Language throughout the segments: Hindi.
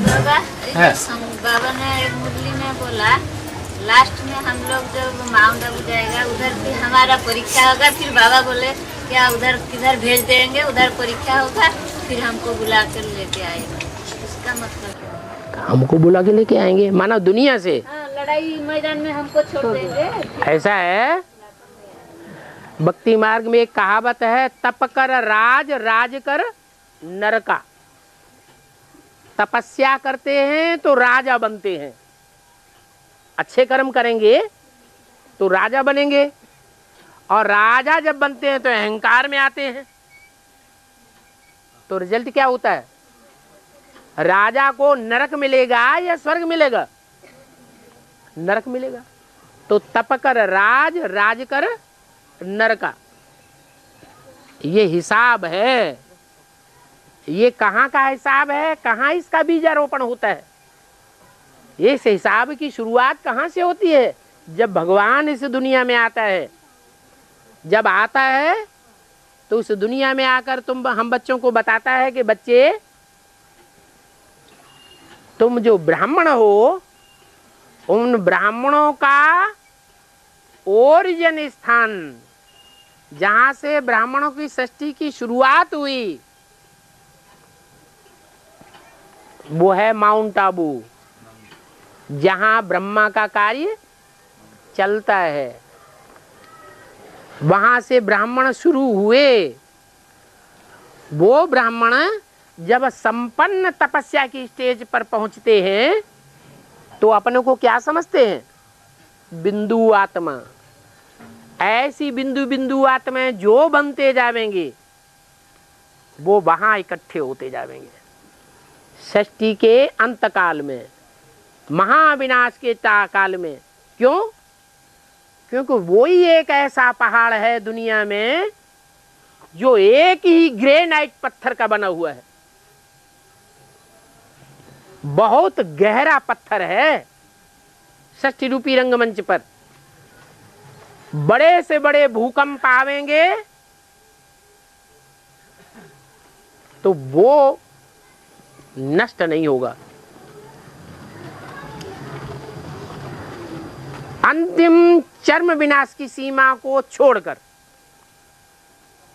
बाबा है। बाबा ने एक मुरली में बोला लास्ट में हम लोग जब माउंट आबू जाएगा उधर भी हमारा परीक्षा होगा। फिर बाबा बोले क्या उधर किधर भेज देंगे, उधर परीक्षा होगा, फिर हमको बुला कर लेके आएगा। इसका मतलब क्या है? हमको बुला के लेके आएंगे माना दुनिया से? हाँ, लड़ाई मैदान में हमको छोड़ देंगे। ऐसा है। भक्ति मार्ग में एक कहावत है, तप कर राज, राज कर नरका। तपस्या करते हैं तो राजा बनते हैं, अच्छे कर्म करेंगे तो राजा बनेंगे, और राजा जब बनते हैं तो अहंकार में आते हैं, तो रिजल्ट क्या होता है? राजा को नरक मिलेगा या स्वर्ग मिलेगा? नरक मिलेगा। तो तप कर राज, राज कर नरका। ये हिसाब है। ये कहाँ का हिसाब है? कहाँ इसका बीजारोपण होता है? इस हिसाब की शुरुआत कहाँ से होती है? जब भगवान इस दुनिया में आता है। जब आता है तो उस दुनिया में आकर हम बच्चों को बताता है कि बच्चे, तुम जो ब्राह्मण हो, उन ब्राह्मणों का ओरिजिन स्थान, जहां से ब्राह्मणों की सृष्टि की शुरुआत हुई, वो है माउंट आबू, जहां ब्रह्मा का कार्य चलता है। वहां से ब्राह्मण शुरू हुए। वो ब्राह्मण जब संपन्न तपस्या की स्टेज पर पहुंचते हैं तो अपने को क्या समझते हैं? बिंदु आत्मा। ऐसी बिंदु बिंदु आत्मा जो बनते जाएंगे वो वहां इकट्ठे होते जाएंगे। सृष्टि के अंत काल में, महाविनाश के काल में। क्यों? क्योंकि वही एक ऐसा पहाड़ है दुनिया में जो एक ही ग्रेनाइट पत्थर का बना हुआ है। बहुत गहरा पत्थर है। षष्ठी रूपी रंगमंच पर बड़े से बड़े भूकंप आवेंगे तो वो नष्ट नहीं होगा। अंतिम चरम विनाश की सीमा को छोड़कर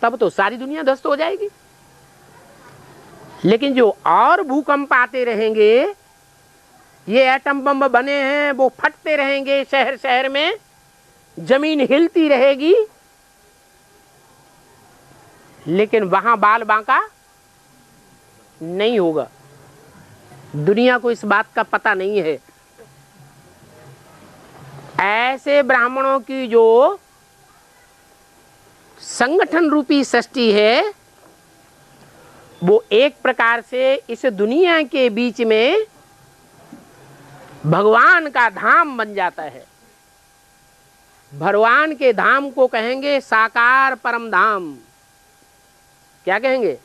तब तो सारी दुनिया ध्वस्त हो जाएगी। लेकिन जो और भूकंप आते रहेंगे, ये एटम बम बने हैं, वो फटते रहेंगे शहर शहर में, जमीन हिलती रहेगी, लेकिन वहां बाल बांका नहीं होगा। दुनिया को इस बात का पता नहीं है। ऐसे ब्राह्मणों की जो संगठन रूपी सृष्टि है, वो एक प्रकार से इस दुनिया के बीच में भगवान का धाम बन जाता है। भगवान के धाम को कहेंगे साकार परम धाम। क्या कहेंगे?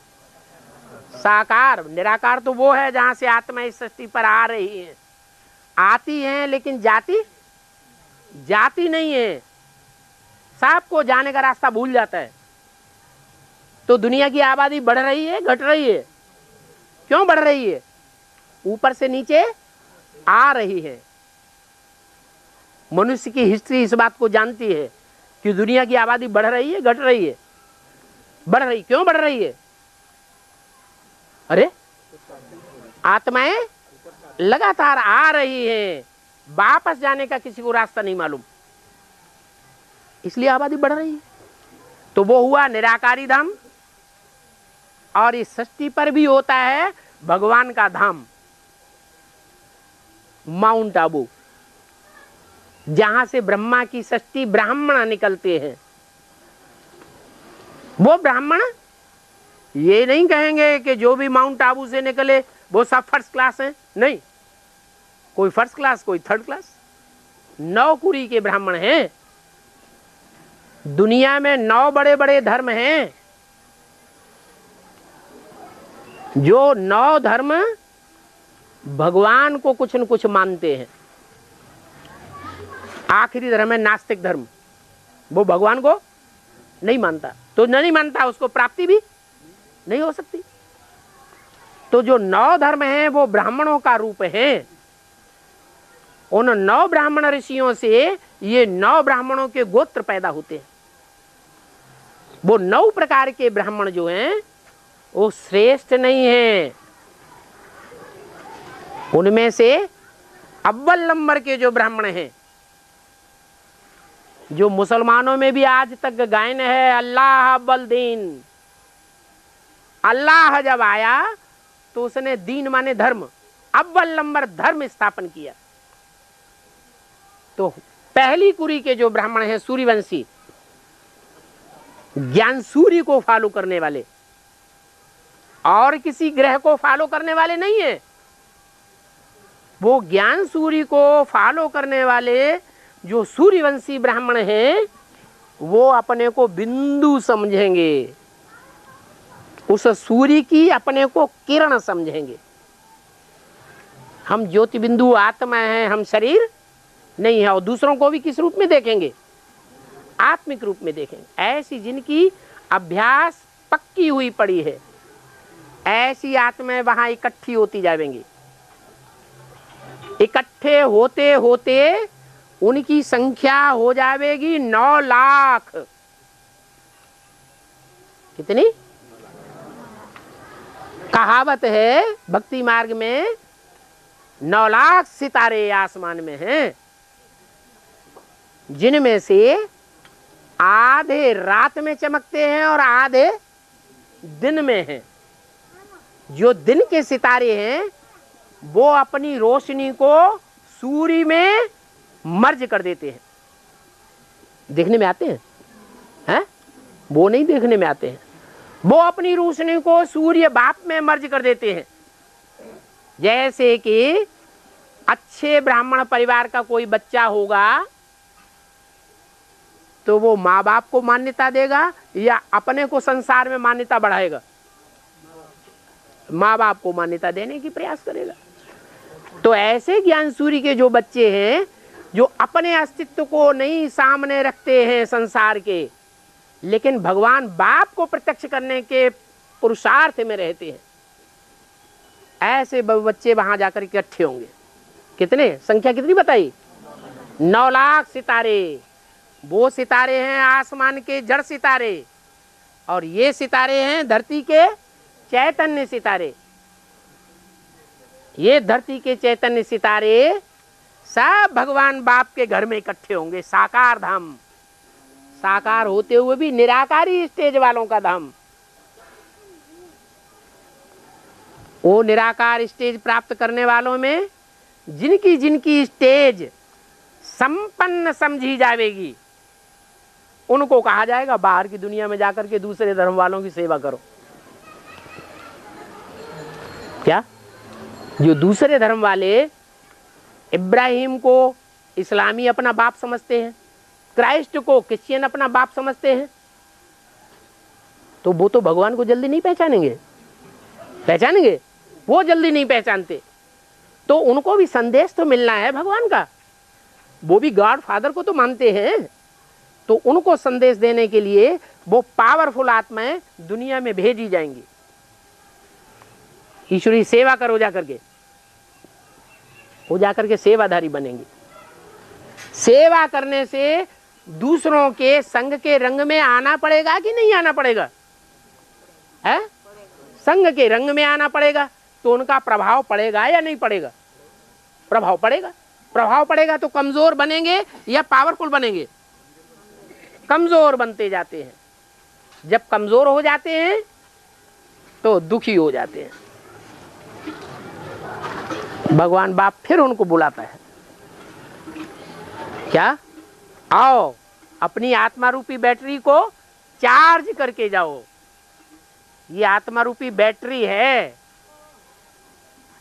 साकार। निराकार तो वो है जहां से आत्मा इस सृष्टि पर आ रही है, आती है, लेकिन जाती नहीं है। सांप को जाने का रास्ता भूल जाता है। तो दुनिया की आबादी बढ़ रही है, घट रही है? क्यों बढ़ रही है? ऊपर से नीचे आ रही है। मनुष्य की हिस्ट्री इस बात को जानती है कि दुनिया की आबादी बढ़ रही है, घट रही है? बढ़ रही। क्यों बढ़ रही है? अरे आत्माएं लगातार आ रही हैं, वापस जाने का किसी को रास्ता नहीं मालूम, इसलिए आबादी बढ़ रही है। तो वो हुआ निराकारी धाम। और इस सृष्टि पर भी होता है भगवान का धाम, माउंट आबू, जहां से ब्रह्मा की सृष्टि ब्राह्मण निकलते हैं। वो ब्राह्मण ये नहीं कहेंगे कि जो भी माउंट आबू से निकले वो सब फर्स्ट क्लास हैं। नहीं, कोई फर्स्ट क्लास, कोई थर्ड क्लास। 9 कुरी के ब्राह्मण हैं। दुनिया में 9 बड़े बड़े धर्म हैं। जो 9 धर्म भगवान को कुछ न कुछ मानते हैं। आखिरी धर्म है नास्तिक धर्म, वो भगवान को नहीं मानता। तो नहीं मानता, उसको प्राप्ति भी नहीं हो सकती। तो जो 9 धर्म हैं वो ब्राह्मणों का रूप हैं। उन 9 ब्राह्मण ऋषियों से ये 9 ब्राह्मणों के गोत्र पैदा होते हैं। वो 9 प्रकार के ब्राह्मण जो हैं वो श्रेष्ठ नहीं हैं। उनमें से अव्वल नंबर के जो ब्राह्मण हैं, जो मुसलमानों में भी आज तक गायन है, अल्लाह अव्वल दीन। अल्लाह जब आया तो उसने दीन माने धर्म, अव्वल नंबर धर्म स्थापन किया। तो पहली कुरी के जो ब्राह्मण हैं सूर्यवंशी, ज्ञान सूर्य को फॉलो करने वाले, और किसी ग्रह को फॉलो करने वाले नहीं है। वो ज्ञान सूर्य को फॉलो करने वाले जो सूर्यवंशी ब्राह्मण हैं वो अपने को बिंदु समझेंगे, उस सूर्य की अपने को किरण समझेंगे। हम ज्योति बिंदु आत्मा हैं, हम शरीर नहीं है। और दूसरों को भी किस रूप में देखेंगे? आत्मिक रूप में देखेंगे। ऐसी जिनकी अभ्यास पक्की हुई पड़ी है, ऐसी आत्माएं वहां इकट्ठी होती जाएंगी। इकट्ठे होते होते उनकी संख्या हो जाएगी 9 लाख। कितनी? कहावत है भक्ति मार्ग में 9 लाख सितारे आसमान में हैं, जिनमें से आधे रात में चमकते हैं और आधे दिन में हैं। जो दिन के सितारे हैं वो अपनी रोशनी को सूर्य में मर्ज कर देते हैं। देखने में आते हैं, हैं? वो नहीं देखने में आते हैं। वो अपनी रोशनी को सूर्य बाप में मर्ज कर देते हैं। जैसे कि अच्छे ब्राह्मण परिवार का कोई बच्चा होगा तो वो माँ बाप को मान्यता देगा या अपने को संसार में मान्यता बढ़ाएगा? माँ बाप को मान्यता देने की प्रयास करेगा। तो ऐसे ज्ञान सूर्य के जो बच्चे हैं, जो अपने अस्तित्व को नहीं सामने रखते हैं संसार के, लेकिन भगवान बाप को प्रत्यक्ष करने के पुरुषार्थ में रहते हैं, ऐसे बच्चे वहां जाकर इकट्ठे होंगे। कितने? संख्या कितनी बताई? 9 लाख सितारे। वो सितारे हैं आसमान के जड़ सितारे, और ये सितारे हैं धरती के चैतन्य सितारे। ये धरती के चैतन्य सितारे सब भगवान बाप के घर में इकट्ठे होंगे। साकार धाम, साकार होते हुए भी निराकारी स्टेज वालों का धाम। वो निराकार स्टेज प्राप्त करने वालों में जिनकी जिनकी स्टेज संपन्न समझी जाएगी, उनको कहा जाएगा बाहर की दुनिया में जाकर के दूसरे धर्म वालों की सेवा करो। क्या? जो दूसरे धर्म वाले इब्राहिम को इस्लामी अपना बाप समझते हैं, क्राइस्ट को क्रिश्चियन अपना बाप समझते हैं, तो वो तो भगवान को जल्दी नहीं पहचानेंगे। पहचानेंगे? वो जल्दी नहीं पहचानते। तो उनको भी संदेश तो मिलना है भगवान का। वो भी गॉड फादर को तो मानते हैं, तो उनको संदेश देने के लिए वो पावरफुल आत्माएं दुनिया में भेजी जाएंगी। ईश्वरी सेवा करो जाकर के, वो जाकर के सेवाधारी बनेंगे। सेवा करने से दूसरों के संग के रंग में आना पड़ेगा कि नहीं आना पड़ेगा? है? संग के रंग में आना पड़ेगा तो उनका प्रभाव पड़ेगा या नहीं पड़ेगा? प्रभाव पड़ेगा। प्रभाव पड़ेगा तो कमजोर बनेंगे या पावरफुल बनेंगे? कमजोर बनते जाते हैं। जब कमजोर हो जाते हैं तो दुखी हो जाते हैं। भगवान बाप फिर उनको बुलाता है, क्या? आओ अपनी आत्मा रूपी बैटरी को चार्ज करके जाओ। ये आत्मा रूपी बैटरी है,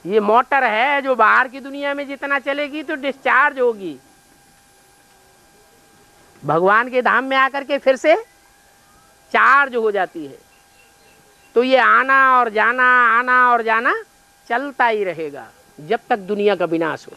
ये मोटर है जो बाहर की दुनिया में जितना चलेगी तो डिस्चार्ज होगी। भगवान के धाम में आकर के फिर से चार्ज हो जाती है। तो ये आना और जाना चलता ही रहेगा जब तक दुनिया का विनाश हो।